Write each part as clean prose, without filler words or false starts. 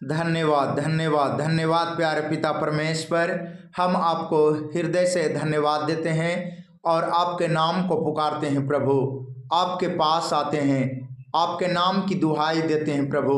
धन्यवाद धन्यवाद धन्यवाद प्यारे पिता परमेश्वर। हम आपको हृदय से धन्यवाद देते हैं और आपके नाम को पुकारते हैं प्रभु। आपके पास आते हैं, आपके नाम की दुहाई देते हैं प्रभु।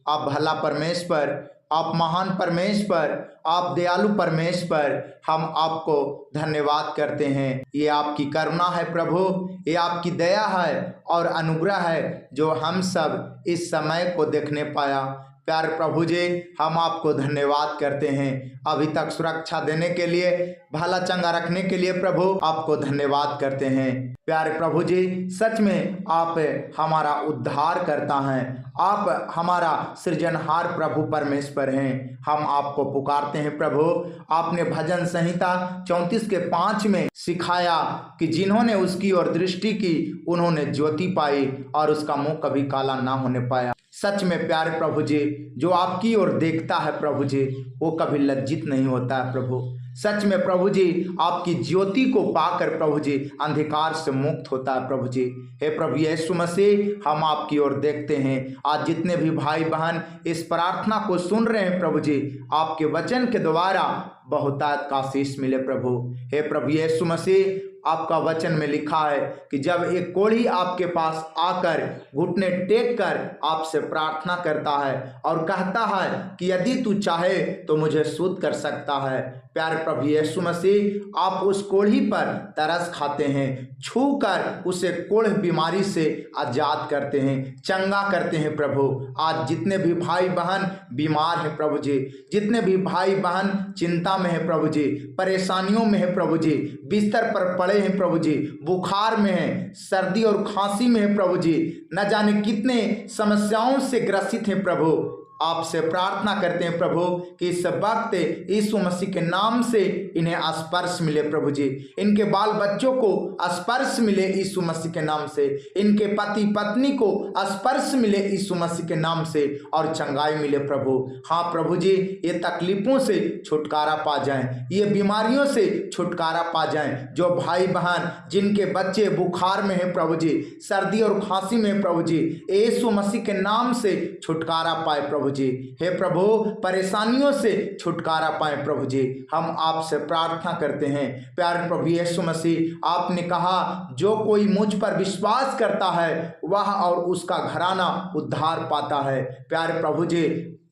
आप भला परमेश्वर, आप महान परमेश्वर, आप दयालु परमेश्वर, हम आपको धन्यवाद करते हैं। ये आपकी करुणा है प्रभु, ये आपकी दया है और अनुग्रह है जो हम सब इस समय को देखने पाया। प्यारे प्रभु जी, हम आपको धन्यवाद करते हैं। अभी तक सुरक्षा देने के लिए, भला चंगा रखने के लिए प्रभु आपको धन्यवाद करते हैं। प्यारे प्रभु जी, सच में आप हमारा उद्धार करता हैं, आप हमारा सृजनहार प्रभु परमेश्वर हैं। हम आपको पुकारते हैं प्रभु। आपने भजन संहिता 34:5 में सिखाया कि जिन्होंने उसकी ओर दृष्टि की उन्होंने ज्योति पाई और उसका मुंह कभी काला ना होने पाया। सच में प्यारे प्रभु जी, जो आपकी ओर देखता है प्रभु जी, वो कभी लज्जित नहीं होता है प्रभु। सच में प्रभु जी, आपकी ज्योति को पाकर प्रभु जी अंधकार से मुक्त होता है प्रभु जी। हे प्रभु यीशु मसीह, हम आपकी ओर देखते हैं। आज जितने भी भाई बहन इस प्रार्थना को सुन रहे हैं प्रभु जी, आपके वचन के द्वारा बहुतायत का आशीष मिले प्रभु। हे प्रभु यीशु मसीह, आपका वचन में लिखा है कि जब एक कोढ़ी आपके पास आकर घुटने टेक कर आपसे प्रार्थना करता है और कहता है कि यदि तू चाहे तो मुझे शुद्ध कर सकता है। प्यारे प्रभु यीशु मसीह, आप उस कोढ़ी पर तरस खाते हैं, छू कर उसे कोढ़ बीमारी से आजाद करते हैं, चंगा करते हैं प्रभु। आज जितने भी भाई बहन बीमार हैं प्रभु जी, जितने भी भाई बहन चिंता में है प्रभु जी, परेशानियों में है प्रभु जी, बिस्तर पर पड़े हैं प्रभु जी, बुखार में है, सर्दी और खांसी में है प्रभु जी, न जाने कितने समस्याओं से ग्रसित हैं प्रभु। आपसे प्रार्थना करते हैं प्रभु कि इस वक्त यीशु मसीह के नाम से इन्हें स्पर्श मिले प्रभु जी, इनके बाल बच्चों को स्पर्श मिले यीशु मसीह के नाम से, इनके पति पत्नी को स्पर्श मिले यीशु मसीह के नाम से और चंगाई मिले प्रभु। हाँ प्रभु जी, ये तकलीफों से छुटकारा पा जाएं, ये बीमारियों से छुटकारा पा जाएं। जो भाई बहन जिनके बच्चे बुखार में है प्रभु जी, सर्दी और खांसी में प्रभु जी, यीशु मसीह के नाम से छुटकारा पाए प्रभु जी। हे प्रभु, परेशानियों से छुटकारा पाए प्रभु जी, हम आपसे प्रार्थना करते हैं। प्यारे प्रभु यीशु मसीह, आपने कहा जो कोई मुझ पर विश्वास करता है वह और उसका घराना उद्धार पाता है। प्यारे प्रभु जी,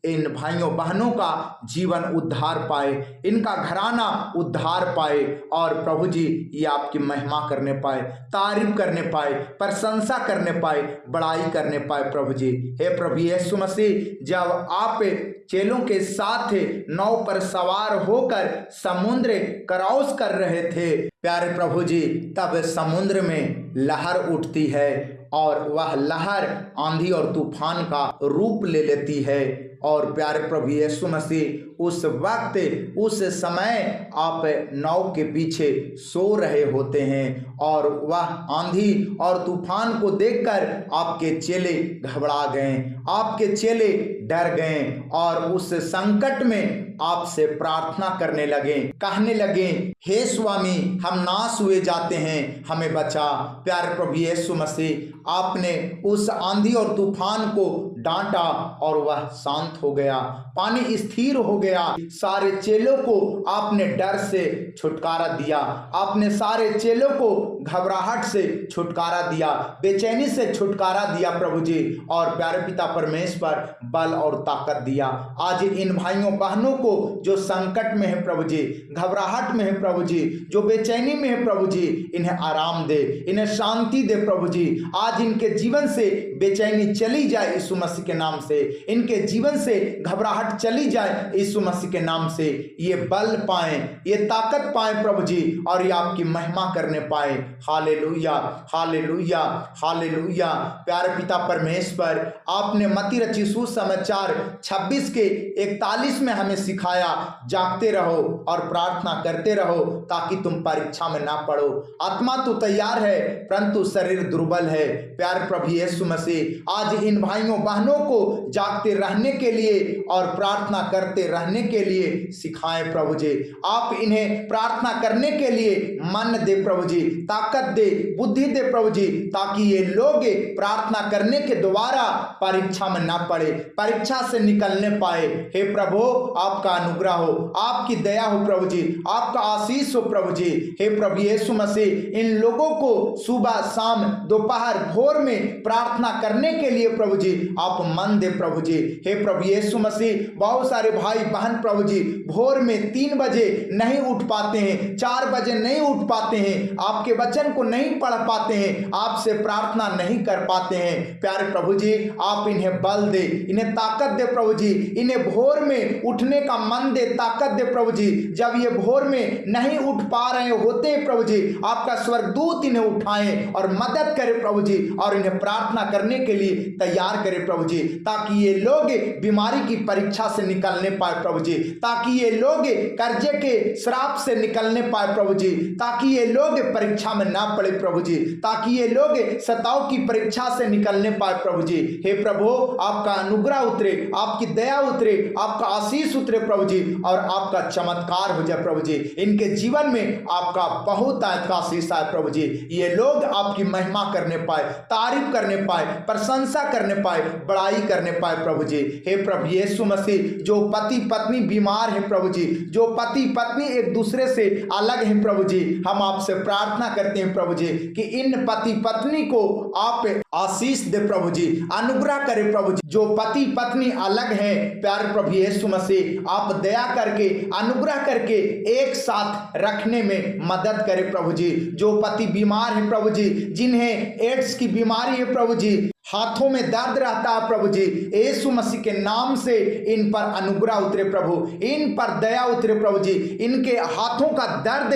इन भाइयों बहनों का जीवन उद्धार पाए, इनका घराना उद्धार पाए और प्रभु जी ये आपकी महिमा करने पाए, तारीफ करने पाए, प्रशंसा करने पाए, बड़ाई करने पाए प्रभु जी। हे प्रभु यीशु मसीह, जब आप चेलों के साथ नाव पर सवार होकर समुद्र क्रॉस कर रहे थे प्यारे प्रभु जी, तब समुद्र में लहर उठती है और वह लहर आंधी और तूफान का रूप ले लेती है। और प्यारे प्रभु यीशु मसीह, उस वक्त उस समय आप नाव के पीछे सो रहे होते हैं और वह आंधी और तूफान को देखकर आपके चेले घबरा गए, आपके चेले डर गए और उस संकट में आपसे प्रार्थना करने लगे, कहने लगे, हे स्वामी, हम नाश हुए जाते हैं, हमें बचा। प्यारे प्रभु यीशु मसीह, आपने उस आंधी और तूफान को डांटा और वह शांत हो गया, पानी स्थिर हो गया। सारे चेलों को आपने डर से छुटकारा दिया, आपने सारे चेलों को घबराहट से छुटकारा दिया, बेचैनी से छुटकारा दिया प्रभु जी। और प्यारे पिता परमेश्वर, बल और ताकत दिया। आज इन भाइयों बहनों को जो संकट में है प्रभु जी, घबराहट में है प्रभु जी, जो बेचैनी में है प्रभु जी, इन्हें आराम दे, इन्हें शांति दे प्रभु जी। आज इनके जीवन से बेचैनी चली जाए यीशु मसीह के नाम से, इनके जीवन से घबराहट चली जाए यीशु मसीह के नाम से। ये बल पाए, ये ताकत पाए प्रभु जी और ये आपकी महिमा करने पाए। Hallelujah hallelujah hallelujah. प्यारे पिता परमेश्वर, आपने मत्ती रचित सुसमाचार 26:41 में हमें सिखाया, जागते रहो और प्रार्थना करते रहो ताकि तुम परीक्षा में ना पड़ो। आत्मा तो तैयार है परंतु शरीर दुर्बल है। प्यारे प्रभु यीशु मसीह, आज इन भाइयों बहनों को जागते रहने के लिए और प्रार्थना करते रहने के लिए सिखाएं प्रभु जी। आप इन्हें प्रार्थना करने के लिए मन दे प्रभु जी, ताकि ताकत दे, बुद्धि दे प्रभु जी, ताकि ये लोग प्रार्थना करने के द्वारा परीक्षा में ना पड़े, परीक्षा से निकलने पाए। हे प्रभु, आपका अनुग्रह हो, आपकी दया हो प्रभु जी, आपका आशीष हो प्रभु जी। हे प्रभु यीशु मसीह, इन लोगों को सुबह शाम दोपहर भोर में प्रार्थना करने के लिए प्रभु जी आप मन दे प्रभु जी। हे प्रभु यीशु मसीह, बहुत सारे भाई बहन प्रभु जी भोर में 3 बजे नहीं उठ पाते हैं, 4 बजे नहीं उठ पाते हैं, आपके वचन को नहीं पढ़ पाते हैं, आपसे प्रार्थना नहीं कर पाते हैं। प्यारे प्रभु जी, आप इन्हें बल दे, इन्हें ताकत दे प्रभु जी, इन्हें भोर में उठने का मन दे, ताकत दे प्रभु जी। जब ये भोर में नहीं उठ पा रहे होते हैं प्रभु जी, आपका स्वर्गदूत इन्हें उठाए और मदद करे प्रभु जी, और इन्हें प्रार्थना करने के लिए तैयार करे प्रभु जी, ताकि ये लोग बीमारी की परीक्षा से निकलने पाए प्रभु जी, ताकि ये लोग कर्जे के श्राप से निकलने पाए प्रभु जी, ताकि ये लोग परीक्षा में ना पड़े प्रभु जी, ताकि ये लोग सताव की परीक्षा से निकलने पाए प्रभु जी। हे प्रभु, आपका अनुग्रह उतरे, आपकी दया उतरे, आपका आशीष उतरे प्रभु जी, और आपका चमत्कार हो जाए प्रभु जी। इनके जीवन में आपका बहुत आशीष आए प्रभु जी, ये लोग आपकी महिमा करने पाए, तारीफ करने पाए, प्रशंसा करने पाए, बड़ाई करने पाए प्रभु जी। हे प्रभु यीशु मसीह, जो पति पत्नी बीमार है प्रभु जी, जो पति पत्नी एक दूसरे से अलग है प्रभु जी, हम आपसे प्रार्थना करते हैं प्रभु जी कि इन पति पत्नी को आप आशीष दे प्रभु जी, अनुग्रह करे प्रभु जी। जो पति पत्नी अलग है, प्यारे प्रभु यीशु मसीह, आप दया करके अनुग्रह करके एक साथ रखने में मदद करे प्रभु जी। जो पति बीमार है प्रभु जी, जिन्हें एड्स की बीमारी है प्रभु जी, हाथों में दर्द रहता है प्रभु जी, यीशु मसीह के नाम से इन पर अनुग्रह उतरे प्रभु, इन पर दया उतरे प्रभु जी, इनके हाथों का दर्द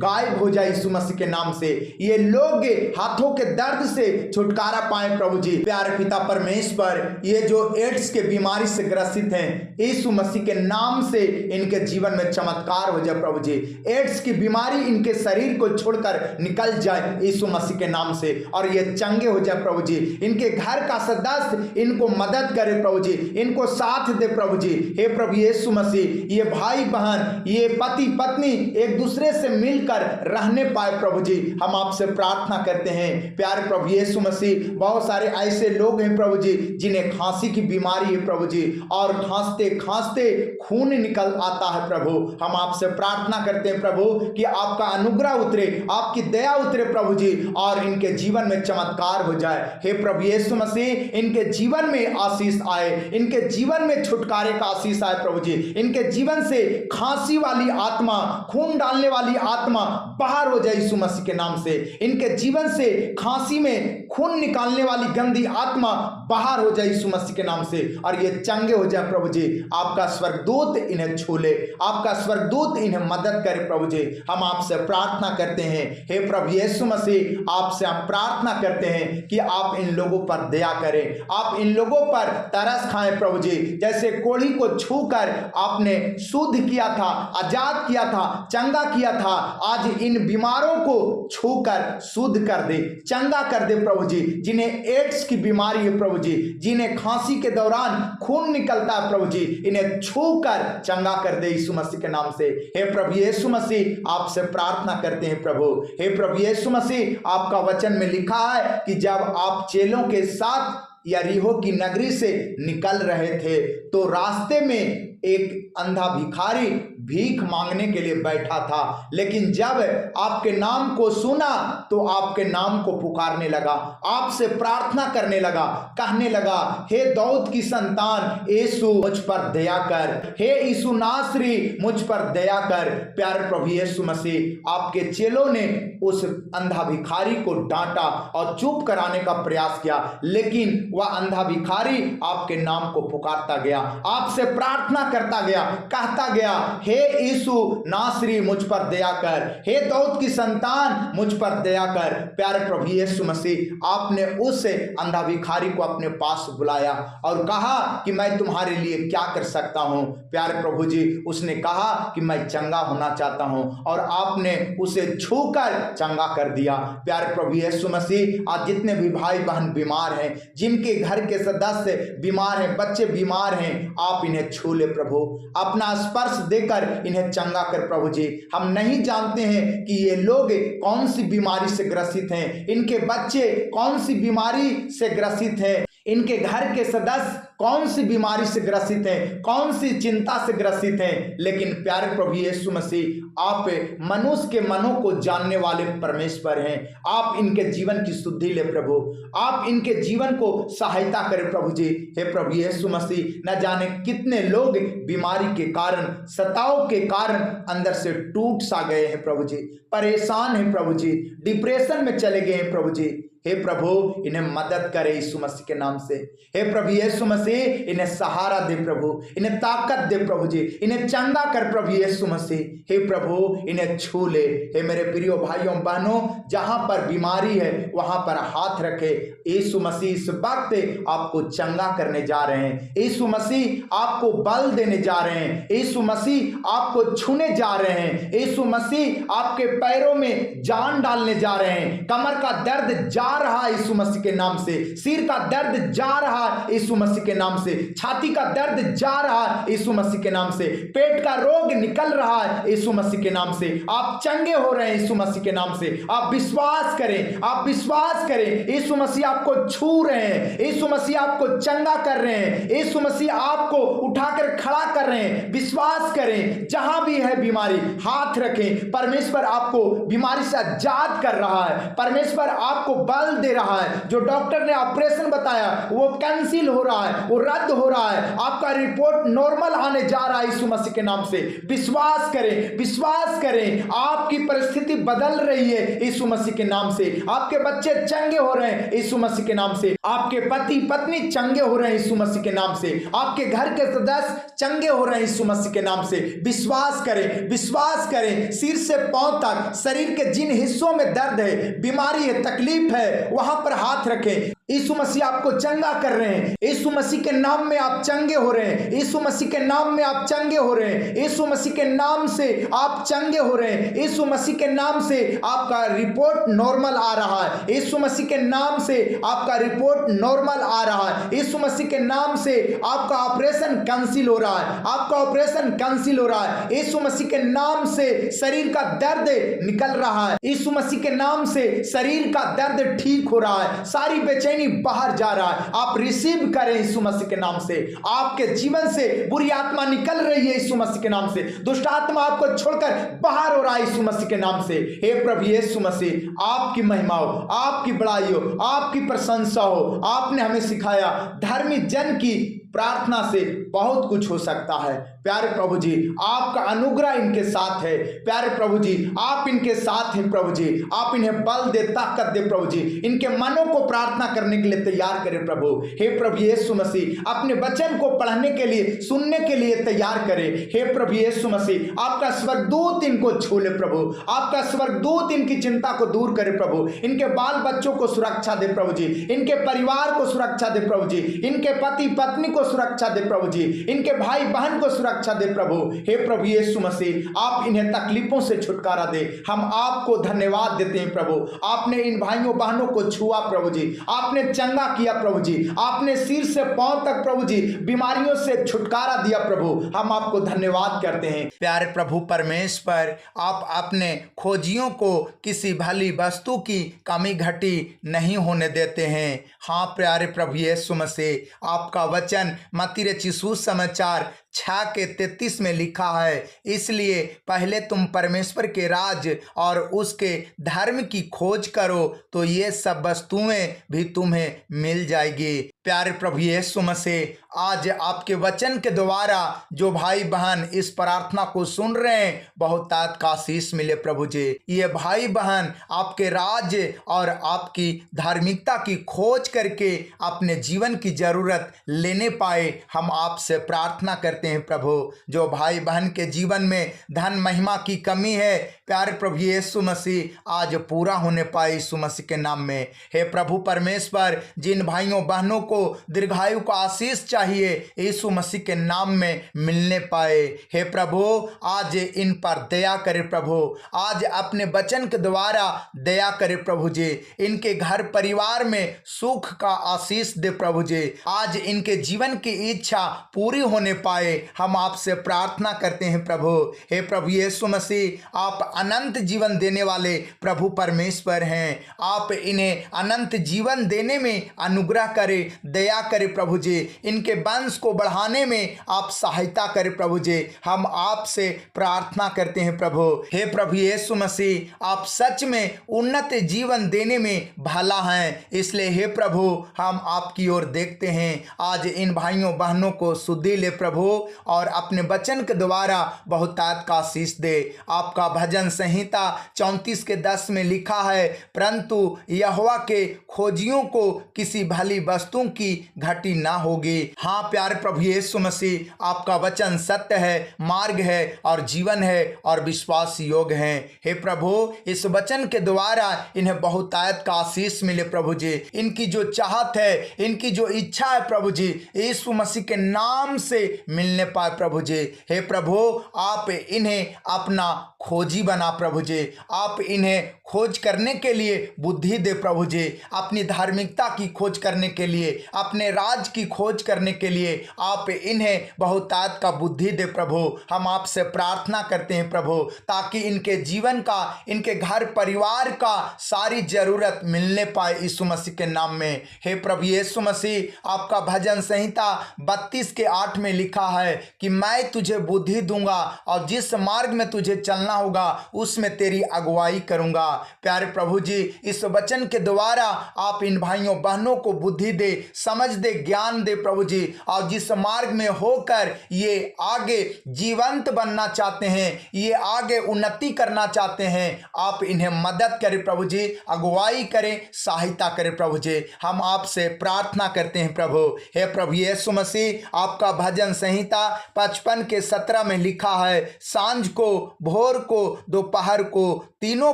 गायब हो जाए यीशु मसीह के नाम से, ये लोग हाथों के दर्द से छुटकारा पाए प्रभु जी। प्यारे पिता परमेश्वर, ये जो एड्स के बीमारी से ग्रसित हैं, यीशु मसीह के नाम से इनके जीवन में चमत्कार हो जाए प्रभु जी। एड्स की बीमारी इनके शरीर को छोड़कर निकल जाए यीशु मसीह के नाम से, और ये चंगे हो जाए प्रभु जी। इनके घर का सदस्य इनको मदद करे प्रभु जी, इनको साथ दे प्रभु जी। हे प्रभु यीशु मसीह, ये भाई बहन, ये पति पत्नी एक दूसरे से मिलकर रहने पाए प्रभु जी, हम आपसे प्रार्थना करते हैं। प्यारे प्रभु यीशु मसीह, बहुत सारे ऐसे लोग हैं प्रभु जी जिन्हें खांसी की बीमारी है प्रभु जी, और खांसते खांसते खून निकल आता है प्रभु, हम आपसे प्रार्थना करते हैं प्रभु कि आपका अनुग्रह उतरे, आपकी दया उतरे प्रभु जी, और इनके जीवन में चमत्कार हो जाए। हे प्रभु यीशु मसीह, इनके जीवन में आशीष आए, इनके जीवन में छुटकारे का आशीष आए प्रभु जी। इनके जीवन से खांसी वाली आत्मा, खून डालने वाली आत्मा बाहर हो जाए यीशु मसीह के नाम से। इनके जीवन से खांसी में खून निकालने वाली गंदी आत्मा बाहर हो जाए यीशु मसीह के नाम से, और ये चंगे हो जाए प्रभु जी। आपका स्वर्गदूत इन्हें छू ले, आपका स्वर्गदूत इन्हें मदद करे प्रभु जी, हम आपसे प्रार्थना करते हैं। हे प्रभु यीशु मसीह, आपसे हम प्रार्थना करते हैं कि आप इन लोगों पर दया करें, आप इन लोगों पर तरस खाएं प्रभु जी। जैसे कोढ़ी को छूकर आपने शुद्ध किया था, आजाद किया था, चंगा किया था, आज इन बीमारों को छूकर शुद्ध कर दे, चंगा कर दे प्रभु जी। जिन्हें एड्स की बीमारी है प्रभु जी, जिन्हें खांसी के दौरान खून निकलता है प्रभु जी, इन्हें छूकर चंगा कर दे यीशु मसीह के नाम से। हे प्रभु यीशु मसीह, आपसे प्रार्थना करते हैं प्रभु। हे प्रभु यीशु मसीह, आपका वचन में लिखा है कि जब आप चेलों के साथ यरीहो की नगरी से निकल रहे थे, तो रास्ते में एक अंधा भिखारी भीख मांगने के लिए बैठा था, लेकिन जब आपके नाम को सुना तो आपके नाम को पुकारने लगा, आपसे प्रार्थना करने लगा, कहने लगा, हे दाऊद की संतान यीशु मुझ पर दया कर, हे यीशु नासरी मुझ पर दया कर। प्यारे प्रभु यीशु मसीह, आपके चेलों ने उस अंधा भिखारी को डांटा और चुप कराने का प्रयास किया, लेकिन वह अंधा भिखारी आपके नाम को पुकारता गया, आपसे प्रार्थना करता गया, कहता गया, हे यीशु नासरी मुझ पर दया कर, हे दाऊद की संतान मुझ पर दया कर। प्यारे प्रभु यीशु मसीह, आपने उस अंधा भिखारी को अपने पास बुलाया और कहा कि मैं तुम्हारे लिए क्या कर सकता हूं। प्यारे प्रभु जी, उसने कहा कि मैं चंगा होना चाहता हूं, और आपने उसे छूकर चंगा कर दिया। प्यारे प्रभु यीशु मसीह, आज जितने भी भाई बहन बीमार हैं, जिनके घर के सदस्य बीमार हैं, बच्चे बीमार हैं, आप इन्हें छू ले प्रभु, अपना स्पर्श देकर कर इन्हें चंगा कर प्रभु जी। हम नहीं जानते हैं कि ये लोग कौन सी बीमारी से ग्रसित हैं, इनके बच्चे कौन सी बीमारी से ग्रसित हैं, इनके घर के सदस्य कौन सी बीमारी से ग्रसित हैं, कौन सी चिंता से ग्रसित हैं, लेकिन प्यारे प्रभु यीशु मसीह आप मनुष्य के मनों को जानने वाले परमेश्वर हैं। आप इनके जीवन की शुद्धि ले प्रभु, आप इनके जीवन को सहायता करें प्रभु जी। हे प्रभु यीशु मसीह, न जाने कितने लोग बीमारी के कारण, सताव के कारण अंदर से टूट सा गए हैं प्रभु जी, परेशान हैं प्रभु जी, डिप्रेशन में चले गए हैं प्रभु जी। हे प्रभु इन्हें मदद करे यीशु मसीह के नाम से। हे प्रभु यीशु मसीह इन्हें सहारा दे प्रभु, इन्हें ताकत दे प्रभु जी, इन्हें चंगा कर प्रभु यीशु मसीह। हे प्रभु इन्हें छू ले। हे मेरे प्रियो भाइयों बहनों, जहां पर बीमारी है वहां पर हाथ रखे। यीशु मसीह इस वक्त आपको चंगा करने जा रहे हैं, यीशु मसीह आपको बल देने जा रहे हैं, यीशु मसीह आपको छूने जा रहे हैं, यीशु मसीह आपके पैरों में जान डालने जा रहे हैं। कमर का दर्द जा रहा है यीशु मसीह के नाम से, सिर का दर्द जा रहा है यीशु मसीह के नाम से, छाती का दर्द जा रहा है यीशु मसीह के नाम से, पेट का रोग निकल रहा है यीशु मसीह के नाम से। आप चंगे हो रहे हैं यीशु मसीह के नाम से। आप विश्वास करें, आप विश्वास करें। यीशु मसीह आपको छू रहे हैं, यीशु मसीह आपको चंगा कर रहे हैं, यीशु मसीह आपको उठाकर खड़ा कर रहे हैं। विश्वास करें, जहां भी है बीमारी हाथ रखें। परमेश्वर आपको बीमारी से आजाद कर रहा है, परमेश्वर आपको बल दे रहा है। जो डॉक्टर ने ऑपरेशन बताया वो कैंसिल हो रहा है, वो रद्द हो रहा है। आपका रिपोर्ट नॉर्मल आने जा रहा है यीशु मसीह के नाम से। विश्वास करें, विश्वास करें। आपकी परिस्थिति बदल रही है यीशु मसीह के नाम से। आपके बच्चे चंगे हो रहे हैं यीशु मसीह के नाम से। आपके पति पत्नी चंगे हो रहे हैं यीशु मसीह के नाम से। आपके घर के सदस्य चंगे हो रहे हैं यीशु मसीह के नाम से। विश्वास करें, विश्वास करें। सिर से पांव तक शरीर के जिन हिस्सों में दर्द है, बीमारी है, तकलीफ है, वहां पर हाथ रखें। यीशु मसीह आपको चंगा कर रहे हैं। यीशु मसीह के नाम में आप चंगे हो रहे हैं, यीशु मसीह के नाम में आप चंगे हो रहे हैं, यीशु मसीह के नाम से आप चंगे हो रहे हैं, यीशु मसीह के नाम से आपका रिपोर्ट नॉर्मल आ रहा है, यीशु मसीह के नाम से आपका रिपोर्ट नॉर्मल आ रहा है, यीशु मसीह के नाम से आपका ऑपरेशन कैंसिल हो रहा है, आपका ऑपरेशन कैंसिल हो रहा है। यीशु मसीह के नाम से शरीर का दर्द निकल रहा है, यीशु मसीह के नाम से शरीर का दर्द ठीक हो रहा है, सारी बेचैनी बाहर जा रहा है। आप रिसीव करें यीशु मसीह के नाम से। आपके जीवन से बुरी आत्मा निकल रही है यीशु मसीह के नाम से। दुष्ट आत्मा आपको छोड़कर बाहर हो रहा है यीशु मसीह के नाम से। हे प्रभु यीशु मसीह, आपकी महिमा हो, आपकी बड़ाई हो, आपकी प्रशंसा हो। आपने हमें सिखाया धर्मी जन की प्रार्थना से बहुत कुछ हो सकता है। प्यारे प्रभु जी, आपका अनुग्रह इनके साथ है। प्यारे प्रभु जी, आप इनके साथ हैं प्रभु जी। आप इन्हें बल दे, ताकत दे प्रभु जी। इनके मनों को प्रार्थना करने के लिए तैयार करें प्रभु। हे प्रभु यीशु मसीह, अपने वचन को पढ़ने के लिए, सुनने के लिए तैयार करें। हे प्रभु यीशु मसीह, आपका स्वर्गदूत इनको छू ले प्रभु। आपका स्वर्गदूत इनकी चिंता को दूर करे प्रभु। इनके बाल बच्चों को सुरक्षा दे प्रभु जी। इनके परिवार को सुरक्षा दे प्रभु जी। इनके पति पत्नी को सुरक्षा दे प्रभु जी। इनके भाई बहन को सुरक्षा दे प्रभु। हे प्रभु यीशु मसीह, आप इन्हें तकलीफों से छुटकारा दे। हम आपको धन्यवाद देते हैं प्रभु। आपने इन भाइयों बहनों को छुआ प्रभु जी, आपने चंगा किया प्रभु जी, आपने सिर से पांव तक प्रभु जी बीमारियों से छुटकारा दिया प्रभु। हम आपको धन्यवाद करते हैं। प्यारे प्रभु परमेश्वर, आप अपने खोजियों को किसी भली वस्तु की कमी घटी नहीं होने देते हैं। हाँ प्यारे प्रभु यीशु मसीह, आपका वचन मत्ती रचित सुसमाचार 6:33 में लिखा है, इसलिए पहले तुम परमेश्वर के राज और उसके धर्म की खोज करो तो ये सब वस्तुएं भी तुम्हें मिल जाएगी। प्यारे प्रभु यीशु मसीह, आज आपके वचन के द्वारा जो भाई बहन इस प्रार्थना को सुन रहे हैं, बहुत का आशीष मिले प्रभु जी। ये भाई बहन आपके राज्य और आपकी धार्मिकता की खोज करके अपने जीवन की जरूरत लेने पाए, हम आपसे प्रार्थना करते हैं प्रभु। जो भाई बहन के जीवन में धन महिमा की कमी है, प्यारे प्रभु यीशु मसीह आज पूरा होने पाए यीशु मसीह के नाम में। हे प्रभु परमेश्वर, जिन भाइयों बहनों को दीर्घायु का आशीष चाहिए, यीशु मसीह के नाम में मिलने पाए। हे प्रभु, आज इन पर दया करे प्रभु। आज अपने वचन के द्वारा दया करे प्रभु जी। इनके घर परिवार में सुख का आशीष दे प्रभु जी। आज इनके जीवन की इच्छा पूरी होने पाए वाले हम आपसे प्रार्थना करते हैं प्रभु। हे प्रभु यीशु मसीह, आप अनंत जीवन देने वाले प्रभु परमेश्वर हैं। आप इन्हें अनंत जीवन देने में अनुग्रह करें, दया करें प्रभु जी। इनके वंश को बढ़ाने में आप सहायता करें प्रभु जी। हम आपसे प्रार्थना करते हैं प्रभु। हे प्रभु यीशु मसीह, आप सच में उन्नत जीवन देने में भला हैं, इसलिए हे प्रभु हम आपकी ओर देखते हैं। आज इन भाइयों बहनों को सुधि ले प्रभु, और अपने वचन के द्वारा बहुतायत का आशीष दे। आपका भजन संहिता 34:10 में लिखा है, परंतु यहोवा के खोजियों को किसी भली वस्तु की घटी ना होगी। हाँ प्यारे प्रभु यीशु मसीह, आपका वचन सत्य है, मार्ग है और जीवन है और विश्वास योग्य है। हे प्रभु, इस वचन के द्वारा इन्हें बहुतायत का आशीष मिले प्रभु जी। इनकी जो चाहत है, इनकी जो इच्छा है प्रभु जी, यीशु मसीह के नाम से मिलने पाए प्रभु जी। हे प्रभु, आप इन्हें अपना खोजी बना प्रभु जी। आप इन्हें खोज करने के लिए बुद्धि दे प्रभु जी। अपनी धार्मिकता की खोज करने के लिए, अपने राज की खोज करने के लिए आप इन्हें बहुतायत का बुद्धि दे प्रभु। हम आपसे प्रार्थना करते हैं प्रभु, ताकि इनके जीवन का, इनके घर परिवार का सारी जरूरत मिलने पाए यीशु मसीह के नाम में। हे प्रभु यीशु मसीह, आपका भजन संहिता 32:8 में लिखा है कि मैं तुझे बुद्धि दूंगा और जिस मार्ग में तुझे चलना होगा उसमें तेरी अगुवाई करूंगा। प्यारे प्रभु जी, इस वचन के द्वारा आप इन भाइयों बहनों को बुद्धि दे, समझ दे, ज्ञान दे प्रभु जी। और जिस मार्ग में होकर ये आगे जीवंत बनना चाहते हैं, ये आगे उन्नति करना चाहते हैं, आप इन्हें मदद करें प्रभु जी, अगुवाई करें, सहायता करें प्रभु जी। हम आपसे प्रार्थना करते हैं प्रभु। हे प्रभु यीशु मसीह, आपका भजन संहिता 55:17 में लिखा है, सांझ को, भोर को, दोपहर को, तीनों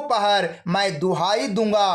पहर मैं दुहाई दूंगा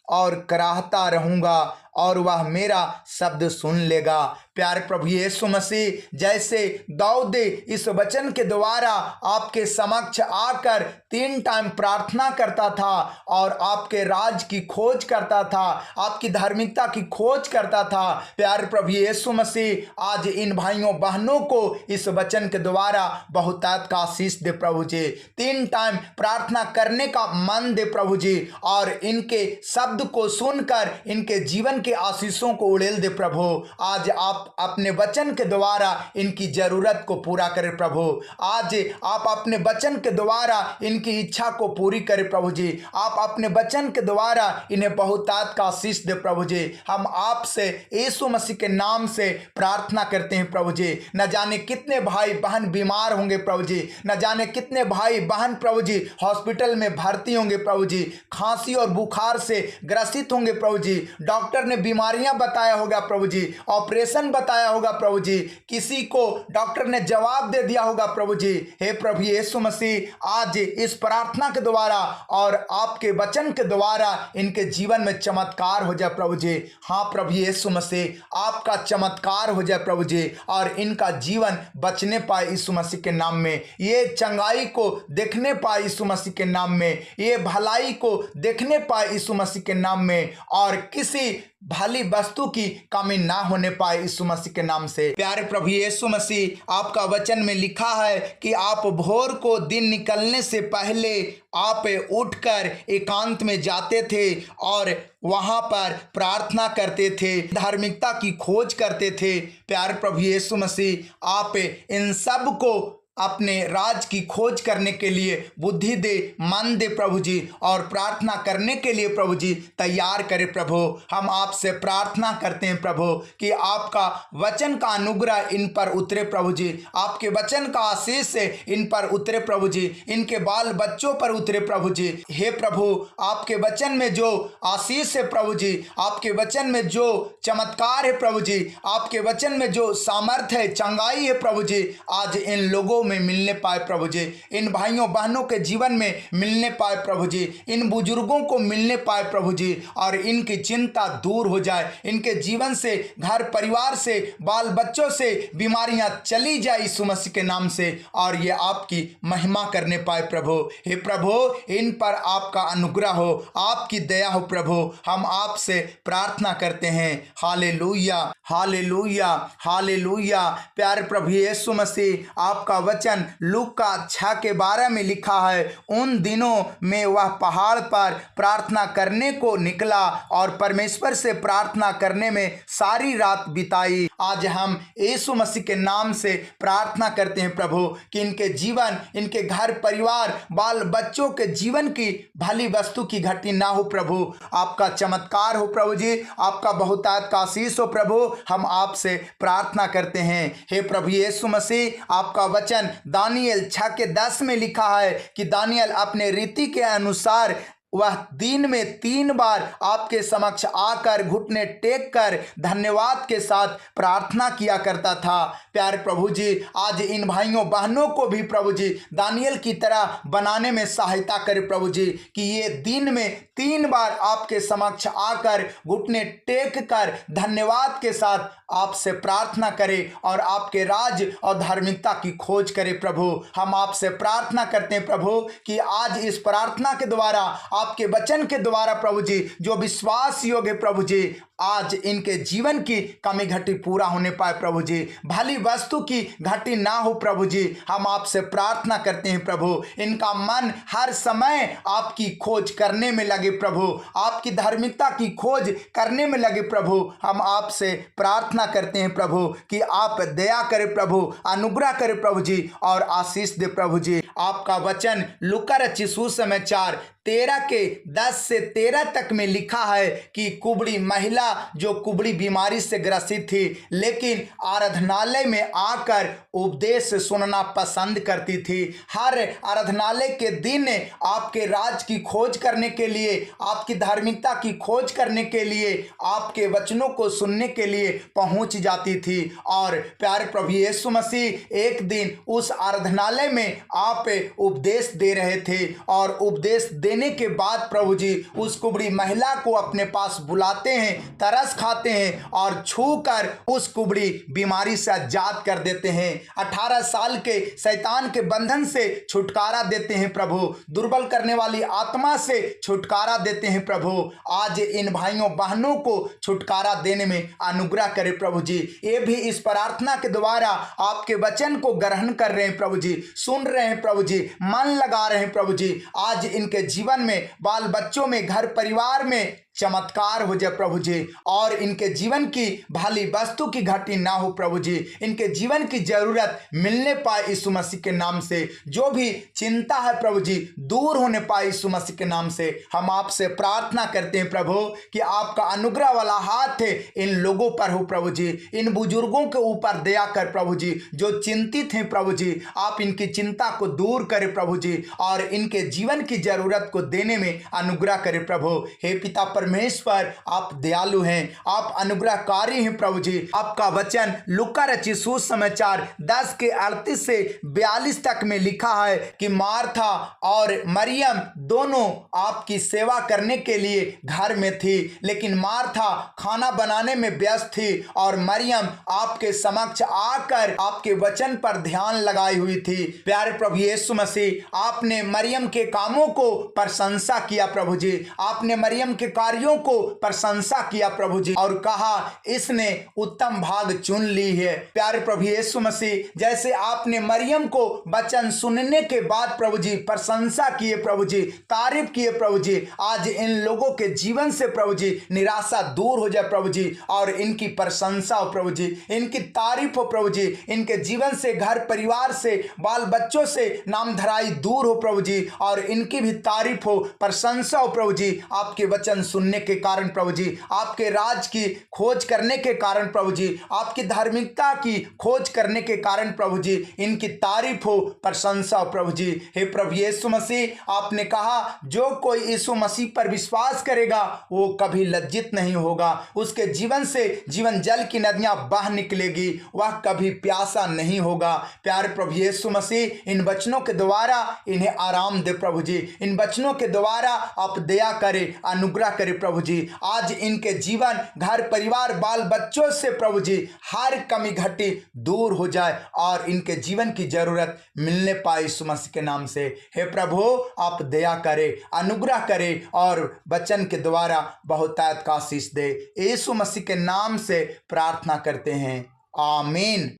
और कराहता रहूंगा और वह मेरा शब्द सुन लेगा। प्यारे प्रभु यीशु मसीह, जैसे दाऊद इस वचन के द्वारा आपके समक्ष आकर 3 टाइम प्रार्थना करता था और आपके राज की खोज करता था, आपकी धार्मिकता की खोज करता था, प्यारे प्रभु यीशु मसीह आज इन भाइयों बहनों को इस वचन के द्वारा बहुतायत का आशीष दे प्रभु जी। 3 टाइम प्रार्थना करने का मन दे प्रभु जी, और इनके शब्द को सुनकर इनके जीवन के आशीषों को उड़ेल दे प्रभु। आज आप अपने वचन के द्वारा इनकी जरूरत को पूरा करें प्रभु। आज आप अपने वचन के द्वारा इनकी इच्छा को पूरी करें प्रभु जी। आप अपने वचन के द्वारा इन्हें बहुतायत का आशीष दे प्रभु जी। हम आपसे यीशु मसीह के नाम से प्रार्थना करते हैं प्रभु जी। न जाने कितने भाई बहन बीमार होंगे प्रभु जी, न जाने कितने भाई बहन प्रभु जी हॉस्पिटल में भर्ती होंगे प्रभु जी, खांसी और बुखार से ग्रसित होंगे प्रभु जी। डॉक्टर ने बीमारियां बताया होगा प्रभु जी, ऑपरेशन बताया होगा प्रभु जी, किसी को डॉक्टर ने जवाब दे दिया होगा प्रभु जी। हे प्रभु यीशु मसीह, आज इस प्रार्थना के द्वारा और आपके वचन के द्वारा इनके जीवन में चमत्कार हो जाए प्रभु जी। हाँ प्रभु यीशु मसीह, आपका चमत्कार हो जाए प्रभु जी, और इनका जीवन बचने पाए यीशु मसीह के नाम में, ये चंगाई को देखने पाए यीशु मसीह के नाम में, ये भलाई को देखने पाए यीशु मसीह के नाम में, और किसी भली वस्तु की कमी ना होने पाए यीशु मसीह के नाम से। प्यारे प्रभु यीशु मसीह, आपका वचन में लिखा है कि आप भोर को दिन निकलने से पहले आप उठकर एकांत में जाते थे और वहां पर प्रार्थना करते थे, धार्मिकता की खोज करते थे। प्यारे प्रभु यीशु मसीह, आप इन सब को अपने राज की खोज करने के लिए बुद्धि दे, मन दे प्रभु जी, और प्रार्थना करने के लिए प्रभु जी तैयार करे प्रभु। हम आपसे प्रार्थना करते हैं प्रभु कि आपका वचन का अनुग्रह इन पर उतरे प्रभु जी, आपके वचन का आशीष इन पर उतरे प्रभु जी, इनके बाल बच्चों पर उतरे प्रभु जी। हे प्रभु, आपके वचन में जो आशीष है प्रभु जी, आपके वचन में जो चमत्कार है प्रभु जी, आपके वचन में जो सामर्थ्य है, चंगाई है प्रभु जी, आज इन लोगों में मिलने पाए प्रभु जी, इन भाइयों बहनों के जीवन में मिलने पाए प्रभु जी, इन बुजुर्गों को मिलने पाए प्रभु जी, और इनकी चिंता दूर हो जाए, इनके जीवन से, घर परिवार से, बाल बच्चों से बीमारियां चली जाए यीशु मसीह के नाम से, और ये आपकी महिमा करने पाए प्रभु। हे प्रभु, इन पर आपका अनुग्रह हो, आपकी दया हो प्रभु, हम आपसे प्रार्थना करते हैं। Hallelujah, hallelujah, hallelujah. प्यारे प्रभु यीशु मसीह, आपका वचन लूका 6 के 12 में लिखा है, उन दिनों में वह पहाड़ पर प्रार्थना करने को निकला और परमेश्वर से प्रार्थना करने में सारी रात बिताई। आज हम यीशु मसीह के नाम से प्रार्थना करते हैं प्रभु कि इनके जीवन, इनके घर परिवार, बाल बच्चों के जीवन की भली वस्तु की घटी ना हो प्रभु, आपका चमत्कार हो प्रभु जी, आपका बहुतायत का आशीष हो प्रभु, हम आपसे प्रार्थना करते हैं। हे प्रभु यीशु मसीह, आपका वचन दानियल 6 के 10 में लिखा है कि दानियल अपने रीति के अनुसार वह दिन में 3 बार आपके समक्ष आकर घुटने टेक कर धन्यवाद के साथ प्रार्थना किया करता था। प्यारे प्रभु जी, आज इन भाइयों बहनों को भी प्रभु जी दानियल की तरह बनाने में सहायता करे प्रभु जी, कि ये दिन में 3 बार आपके समक्ष आकर घुटने टेक कर धन्यवाद के साथ आपसे प्रार्थना करे और आपके राज और धार्मिकता की खोज करे प्रभु। हम आपसे प्रार्थना करते हैं प्रभु कि आज इस प्रार्थना के द्वारा, आपके वचन के द्वारा प्रभु जी, जो विश्वास योग्य प्रभु जी, आज इनके जीवन की कमी घटी पूरा होने पाए प्रभु जी, भली वस्तु की घटी ना हो प्रभु जी। हम आपसे प्रार्थना करते हैं प्रभु, इनका मन हर समय आपकी खोज करने में लगे प्रभु, आपकी धार्मिकता की खोज करने में लगे प्रभु। हम आपसे प्रार्थना करते हैं प्रभु कि आप दया करें प्रभु, अनुग्रह करें प्रभु जी, और आशीष दे प्रभु जी। आपका वचन लूका रचित सुसमाचार 13 के 10 से 13 तक में लिखा है कि कुबड़ी महिला जो कुबड़ी बीमारी से ग्रसित थी, लेकिन आराधनालय में आकर उपदेश सुनना पसंद करती थी। हर आराधनालय के दिन आपके राज की खोज करने के लिए, आपकी धार्मिकता की खोज करने के लिए, आपके वचनों को सुनने के लिए पहुंच जाती थी। और प्यारे प्रभु यीशु मसीह एक दिन उस आराधनालय में आप उपदेश दे रहे थे, और उपदेश देने के बाद प्रभु जी उस कुबड़ी महिला को अपने पास बुलाते हैं, तरस खाते हैं और छूकर उस कुबड़ी बीमारी से आजाद कर देते हैं। 18 साल के शैतान के बंधन से छुटकारा देते हैं प्रभु, दुर्बल करने वाली आत्मा से छुटकारा देते हैं प्रभु। आज इन भाइयों बहनों को छुटकारा देने में अनुग्रह करे प्रभु जी। ये भी इस प्रार्थना के द्वारा आपके वचन को ग्रहण कर रहे हैं प्रभु जी, सुन रहे हैं प्रभु जी, मन लगा रहे हैं प्रभु जी। आज इनके जीवन में, बाल बच्चों में, घर परिवार में चमत्कार हो जाए प्रभु जी, और इनके जीवन की भली वस्तु की घटी ना हो प्रभु जी, इनके जीवन की जरूरत मिलने पाए यीशु मसीह के नाम से। जो भी चिंता है प्रभु जी दूर होने पाए यीशु मसीह के नाम से। हम आपसे प्रार्थना करते हैं प्रभु कि आपका अनुग्रह वाला हाथ इन लोगों पर हो प्रभु जी, इन बुजुर्गों के ऊपर दया कर प्रभु जी, जो चिंतित हैं प्रभु जी, आप इनकी चिंता को दूर करें प्रभु जी, और इनके जीवन की जरूरत को देने में अनुग्रह करें प्रभु। हे पिता परमेश्वर, आप दयालु हैं, आप अनुग्रहकारी हैं प्रभु जी। आपका वचन लूका रचित सुसमाचार 10 के 38 से 42 तक में लिखा है कि मार्था और मरियम दोनों आपकी सेवा करने के लिए घर में थी, लेकिन मार्था खाना बनाने में व्यस्त थी और मरियम आपके समक्ष आकर आपके वचन पर ध्यान लगाई हुई थी। प्यारे प्रभु यीशु मसीह, आपने मरियम के कामों को प्रशंसा किया प्रभु जी, आपने मरियम के कार्यों को प्रशंसा किया प्रभु जी, और कहा इसने उत्तम भाग चुन ली है। प्यारे प्रभु यीशु मसीह, जैसे आपने मरियम को वचन सुनने के बाद प्रभु जी प्रशंसा किए प्रभु जी, तारीफ किए प्रभु जी, आज इन लोगों के जीवन से प्रभु जी निराशा दूर हो जाए प्रभु जी, और इनकी प्रशंसा हो प्रभु जी, इनकी तारीफ हो प्रभु जी, इनके जीवन से, घर परिवार से, बाल बच्चों से नामधराई दूर हो प्रभु जी, और इनकी भी तारीफ हो, प्रशंसा हो प्रभु जी। आपके वचन सुन सुनने के कारण प्रभु जी, आपके राज की खोज करने के कारण प्रभु जी, आपकी धार्मिकता की खोज करने के कारण प्रभु जी, इनकी तारीफ हो, प्रशंसा हो प्रभु जी। हे प्रभु यीशु मसीह, आपने कहा जो कोई यीशु मसीह पर विश्वास करेगा वो कभी लज्जित नहीं होगा, उसके जीवन से जीवन जल की नदियां बह निकलेगी, वह कभी प्यासा नहीं होगा। प्यारे प्रभु यीशु मसीह, इन वचनों के द्वारा इन्हें आराम दे प्रभु जी, इन वचनों के द्वारा आप दया करें, अनुग्रह करें प्रभु जी। आज इनके जीवन, घर परिवार, बाल बच्चों से प्रभु जी हर कमी घटी दूर हो जाए और इनके जीवन की जरूरत मिलने पाए यीशु मसीह के नाम से। हे प्रभु, आप दया करें, अनुग्रह करें और वचन के द्वारा बहुतायत का आशीष दे। यीशु मसीह के नाम से प्रार्थना करते हैं, आमीन।